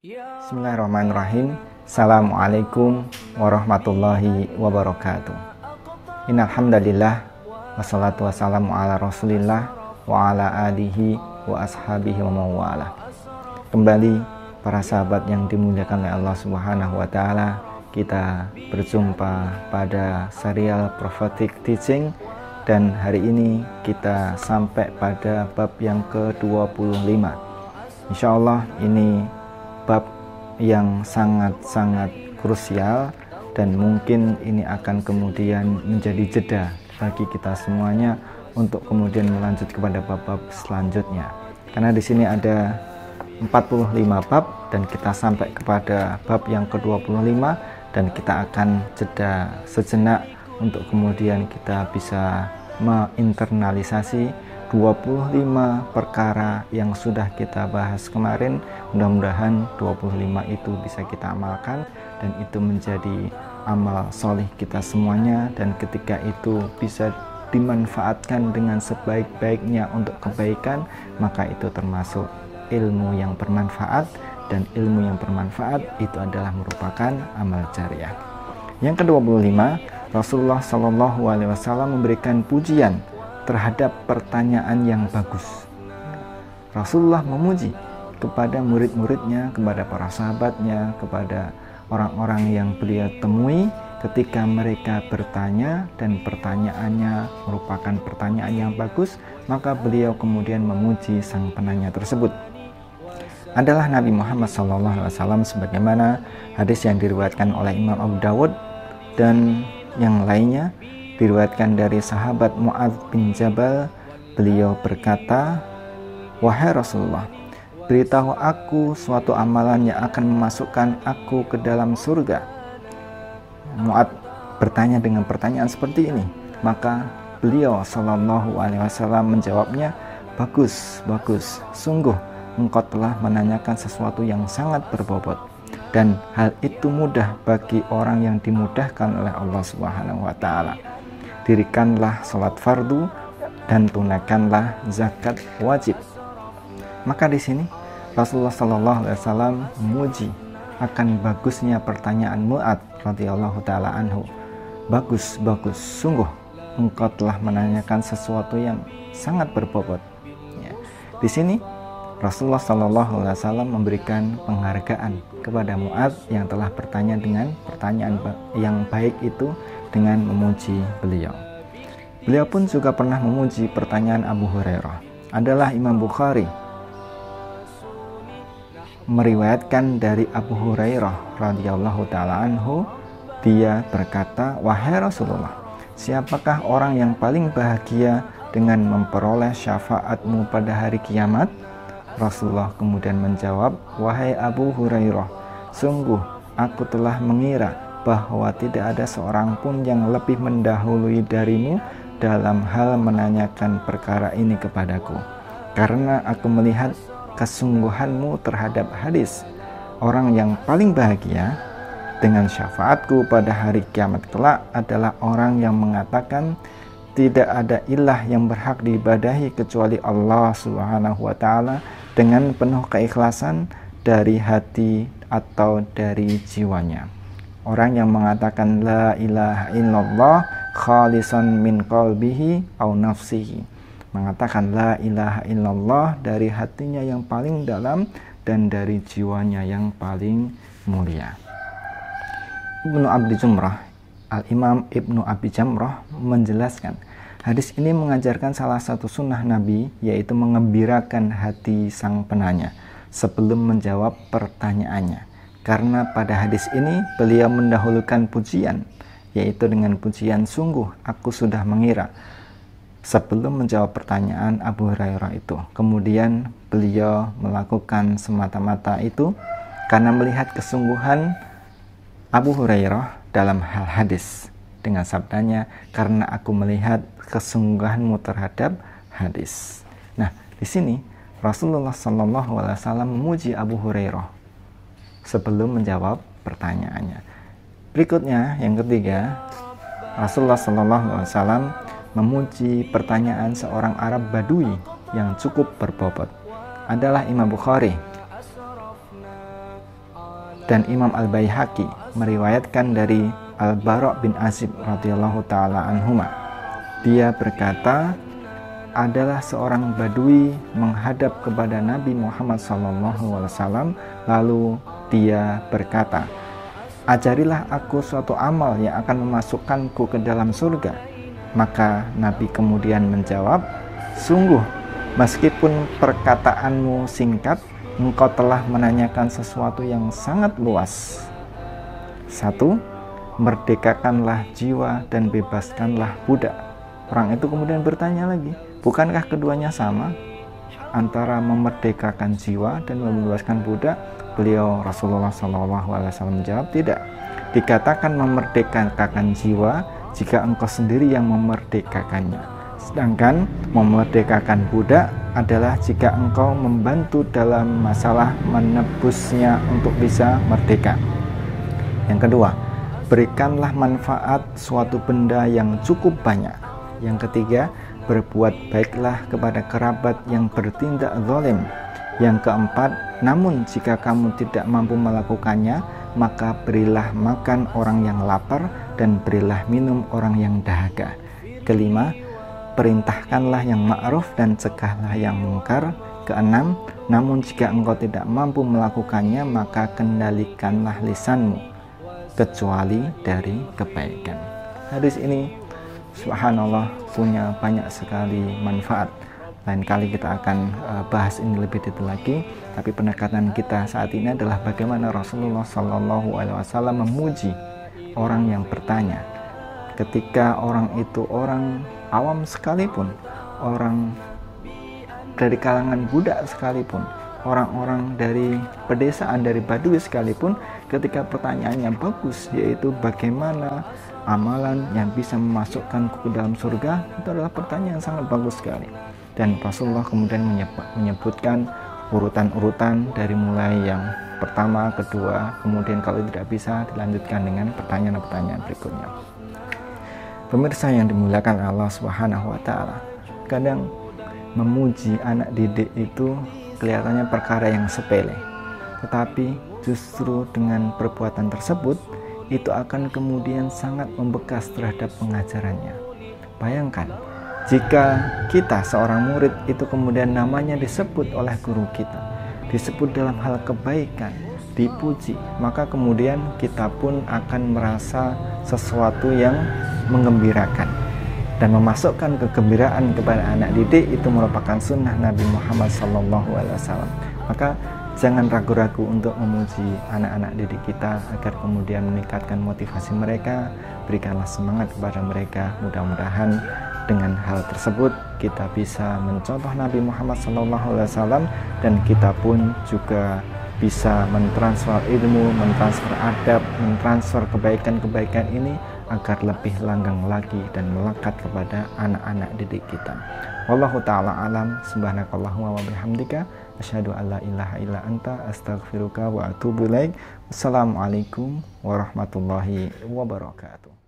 Bismillahirrahmanirrahim. Assalamualaikum warahmatullahi wabarakatuh. Innal hamdalillah wassalatu wassalamu ala Rasulillah wa ala alihi wa ashabihi wa mawala. Kembali para sahabat yang dimuliakan oleh Allah Subhanahu wa taala, kita berjumpa pada serial Prophetic Teaching dan hari ini kita sampai pada bab yang ke-25. Insyaallah ini bab yang sangat-sangat krusial dan mungkin ini akan kemudian menjadi jeda bagi kita semuanya untuk kemudian melanjut kepada bab-bab selanjutnya. Karena di sini ada 45 bab dan kita sampai kepada bab yang ke-25 dan kita akan jeda sejenak untuk kemudian kita bisa menginternalisasi 25 perkara yang sudah kita bahas kemarin. Mudah-mudahan 25 itu bisa kita amalkan dan itu menjadi amal solih kita semuanya, dan ketika itu bisa dimanfaatkan dengan sebaik-baiknya untuk kebaikan, maka itu termasuk ilmu yang bermanfaat, dan ilmu yang bermanfaat itu adalah merupakan amal jariah. Yang ke-25, Rasulullah SAW memberikan pujian terhadap pertanyaan yang bagus. Rasulullah memuji kepada murid-muridnya, kepada para sahabatnya, kepada orang-orang yang beliau temui ketika mereka bertanya dan pertanyaannya merupakan pertanyaan yang bagus, maka beliau kemudian memuji sang penanya tersebut. Adalah Nabi Muhammad SAW sebagaimana hadis yang diriwayatkan oleh Imam Abu Dawud dan yang lainnya. Diriwayatkan dari sahabat Mu'adz bin Jabal, beliau berkata, "Wahai Rasulullah, beritahu aku suatu amalan yang akan memasukkan aku ke dalam surga." Mu'adz bertanya dengan pertanyaan seperti ini, maka beliau Shallallahu Alaihi Wasallam menjawabnya, "Bagus, bagus, sungguh engkau telah menanyakan sesuatu yang sangat berbobot, dan hal itu mudah bagi orang yang dimudahkan oleh Allah Subhanahu Wa Taala. Dirikanlah sholat fardu dan tunaikanlah zakat wajib." Maka di sini Rasulullah SAW memuji akan bagusnya pertanyaan Mu'adz radhiyallahu taala anhu. Bagus, bagus, sungguh engkau telah menanyakan sesuatu yang sangat berbobot. Ya. Di sini Rasulullah SAW memberikan penghargaan kepada Mu'adz yang telah bertanya dengan pertanyaan yang baik itu dengan memuji beliau. Beliau pun juga pernah memuji pertanyaan Abu Hurairah. Adalah Imam Bukhari meriwayatkan dari Abu Hurairah radhiyallahu taala anhu, dia berkata, "Wahai Rasulullah, siapakah orang yang paling bahagia dengan memperoleh syafaatmu pada hari kiamat?" Rasulullah kemudian menjawab, "Wahai Abu Hurairah, sungguh aku telah mengira bahwa tidak ada seorang pun yang lebih mendahului darimu dalam hal menanyakan perkara ini kepadaku, karena aku melihat kesungguhanmu terhadap hadis. Orang yang paling bahagia dengan syafaatku pada hari kiamat kelak adalah orang yang mengatakan tidak ada ilah yang berhak diibadahi kecuali Allah Subhanahu wa taala dengan penuh keikhlasan dari hati atau dari jiwanya. Orang yang mengatakan la ilaha illallah khalisan min qalbihi au nafsihi, mengatakan la ilaha illallah dari hatinya yang paling dalam dan dari jiwanya yang paling mulia. Ibnu Abi Jamrah, Al-Imam Ibnu Abi Jamrah menjelaskan, hadis ini mengajarkan salah satu sunnah Nabi, yaitu mengembirakan hati sang penanya sebelum menjawab pertanyaannya. Karena pada hadis ini beliau mendahulukan pujian, yaitu dengan pujian "sungguh aku sudah mengira" sebelum menjawab pertanyaan Abu Hurairah itu. Kemudian beliau melakukan semata-mata itu karena melihat kesungguhan Abu Hurairah dalam hal hadis, dengan sabdanya, "Karena aku melihat kesungguhanmu terhadap hadis." Nah, di sini Rasulullah SAW memuji Abu Hurairah sebelum menjawab pertanyaannya. Berikutnya, yang ketiga, Rasulullah SAW memuji pertanyaan seorang Arab Badui yang cukup berbobot. Adalah Imam Bukhari Dan Imam Al-Baihaqi meriwayatkan dari Al-Bara' bin Azib radhiyallahu taala anhuma. Dia berkata, adalah seorang badui menghadap kepada Nabi Muhammad SAW, lalu dia berkata, ajarilah aku suatu amal yang akan memasukkanku ke dalam surga. Maka Nabi kemudian menjawab, sungguh meskipun perkataanmu singkat, engkau telah menanyakan sesuatu yang sangat luas. 1. Merdekakanlah jiwa dan bebaskanlah budak. Orang itu kemudian bertanya lagi, bukankah keduanya sama? Antara memerdekakan jiwa dan membebaskan budak? Beliau Rasulullah SAW menjawab, tidak. Dikatakan memerdekakan jiwa jika engkau sendiri yang memerdekakannya. Sedangkan memerdekakan budak adalah jika engkau membantu dalam masalah menebusnya untuk bisa merdeka. Yang kedua, berikanlah manfaat suatu benda yang cukup banyak. Yang ketiga, berbuat baiklah kepada kerabat yang bertindak zalim. Yang keempat, namun jika kamu tidak mampu melakukannya, maka berilah makan orang yang lapar dan berilah minum orang yang dahaga. Kelima, perintahkanlah yang ma'ruf dan cegahlah yang mungkar. Keenam, namun jika engkau tidak mampu melakukannya, maka kendalikanlah lisanmu kecuali dari kebaikan. Hadis ini subhanallah punya banyak sekali manfaat. Lain kali kita akan bahas ini lebih detail lagi. Tapi pendekatan kita saat ini adalah bagaimana Rasulullah SAW memuji orang yang bertanya. Ketika orang itu orang awam sekalipun, orang dari kalangan budak sekalipun, orang-orang dari pedesaan, dari Badui sekalipun, ketika pertanyaannya bagus, yaitu bagaimana amalan yang bisa memasukkan ke dalam surga, itu adalah pertanyaan yang sangat bagus sekali. Dan Rasulullah kemudian menyebutkan urutan-urutan dari mulai yang pertama, kedua, kemudian kalau tidak bisa dilanjutkan dengan pertanyaan-pertanyaan berikutnya. Pemirsa yang dimuliakan Allah Subhanahu wa taala, kadang memuji anak didik itu kelihatannya perkara yang sepele, tetapi justru dengan perbuatan tersebut itu akan kemudian sangat membekas terhadap pengajarannya. Bayangkan jika kita seorang murid itu kemudian namanya disebut oleh guru kita, disebut dalam hal kebaikan, dipuji, maka kemudian kita pun akan merasa sesuatu yang menggembirakan dan memasukkan kegembiraan kepada anak didik. Itu merupakan sunnah Nabi Muhammad SAW. Maka jangan ragu-ragu untuk memuji anak-anak didik kita agar kemudian meningkatkan motivasi mereka. Berikanlah semangat kepada mereka. Mudah-mudahan dengan hal tersebut kita bisa mencontoh Nabi Muhammad SAW dan kita pun juga bisa mentransfer ilmu, mentransfer adab, mentransfer kebaikan-kebaikan ini agar lebih langgang lagi dan melekat kepada anak-anak didik kita. Wallahu ta'ala alam. Subhanakallahumma wa bihamdika asyhadu an la ilaha illa anta astaghfiruka wa atubu ilaik. Wassalamualaikum warahmatullahi wabarakatuh.